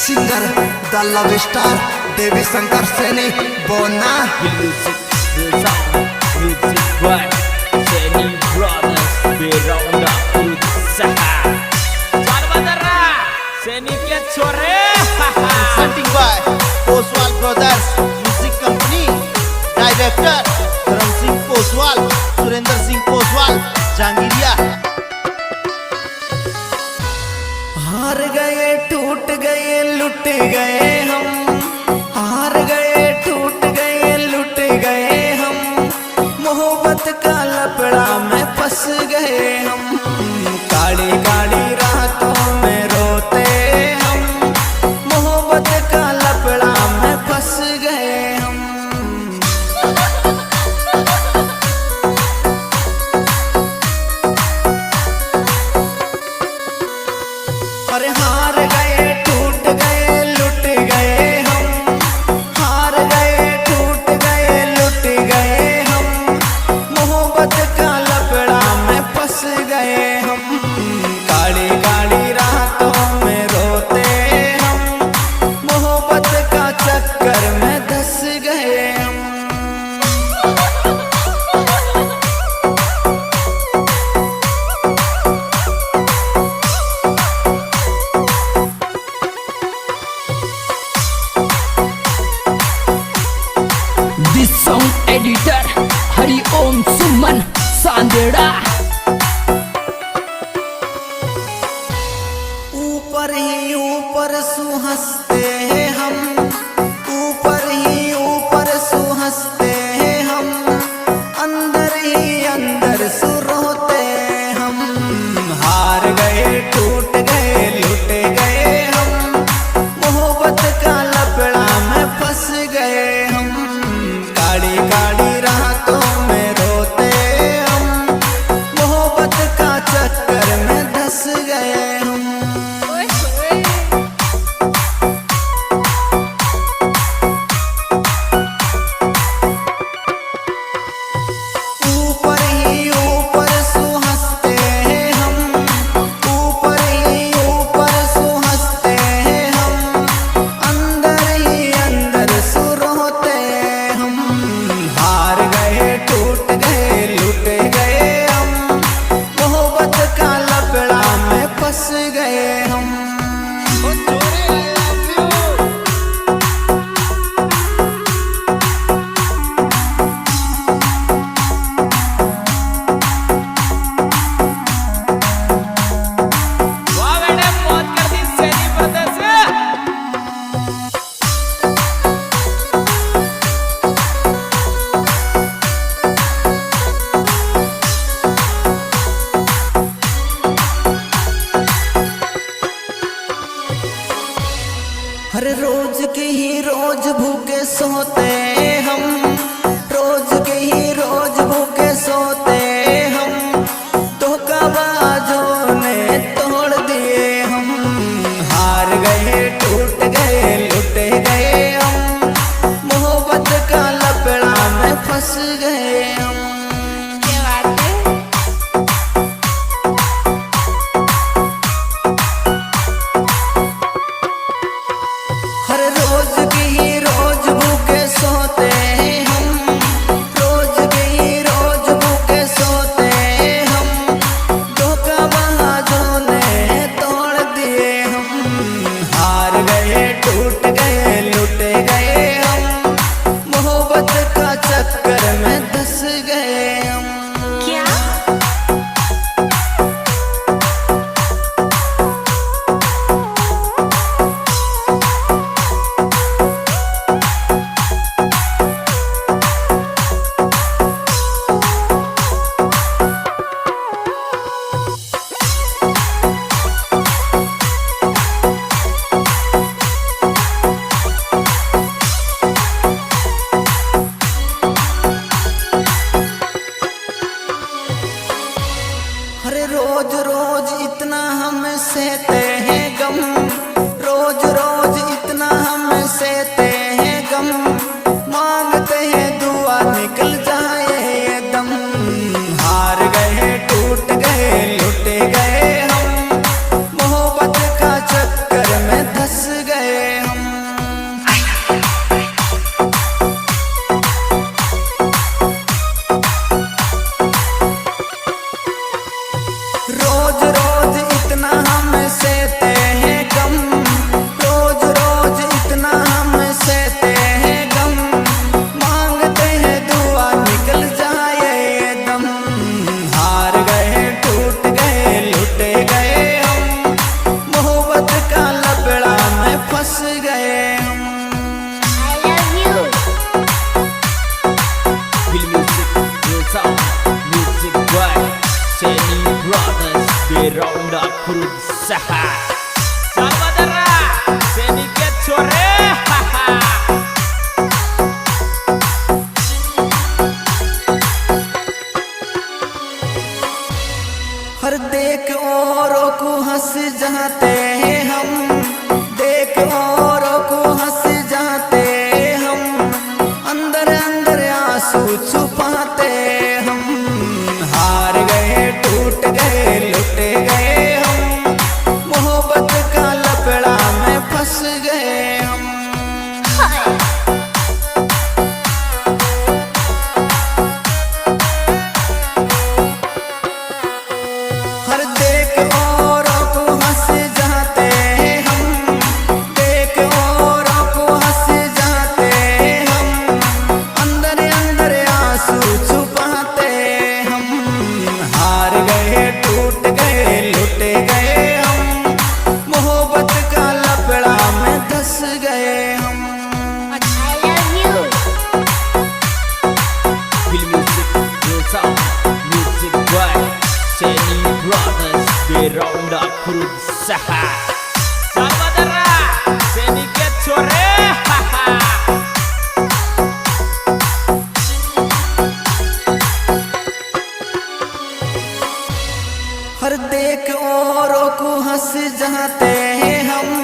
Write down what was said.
Singer द love star देवी शंकर सैनी बोना Music by Seni Brothers Beronda Usaha Jan Badara Seni ke chore Presenting by Oswal Brothers Music Company. Director Dharam Singh Oswal, Surinder Singh Oswal, Jangiriya. हार गए टूट गए लुट गए हम, हार गए टूट गए लुट गए हम, मोहब्बत का लपड़ा में फंस गए हम, काली काली रातों में रोते हम, मोहब्बत का लपड़ा में फंस गए हम। अरे हार गए टूट गए लुट गए हम, हार गए टूट गए लुट गए हम, मोहब्बत का लपड़ा में फंस गए हम, काली काली रातों में रोते हम, मोहब्बत का चक्कर में धंस गए हम। This song editor Hari Om Suman Sandera ऊपर ही ऊपर सुहंसते हैं हम, ऊपर ही ऊपर सुहंसते हैं हम, अंदर ही अंदर सुरोते हम, हार गए टूट गए लुट गए हम, मोहब्बत का लपड़ा में फंस गए हम, काली काली रातों में रोते हम, मोहब्बत का चक्कर में धंस गए हम। ऊपर ही ऊपर सुहंसते हैं हम, ऊपर ही ऊपर सुहंसते हैं हम, अंदर ही अंदर सुरोते हम, हार गए टूट गए लुट गए हम, मोहब्बत का लपड़ा में फंस गए हम। Wah bede mauत कर दी Seni Brothers हर रोज के ही रोज भूखे सोते हम, रोज के ही रोज भूखे सोते हम, धोखाबाजों ने तोड़ दिए हम, हार गए टूट गए लुट गए हम, मोहब्बत का लपड़ा में फंस गए हम। हर रोज की ही रोज भूखे सोते सालवादरा सैनी के छोरे हर देख औरों को हंस जाते हम, देख औरों को हंस जाते हम, अंदर अंदर आंसू छुपाते हम। हार गए टूट गए लुट गए हम, मोहब्बत का लफड़ा में फंस गए हम। हर देख औरों को हंस जाते हम, देख औरों को हंस जाते हम, अंदर अंदर आंसू छुपाते हम। हार गए टूट गए लुट गए हम, मोहब्बत का लफड़ा में धंस गए हम। Feel music, real sound, music boy Seni Brothers Beronda Berusaha Salvadara Seni ke छोरे हर देख औरों को हंस जाते हम,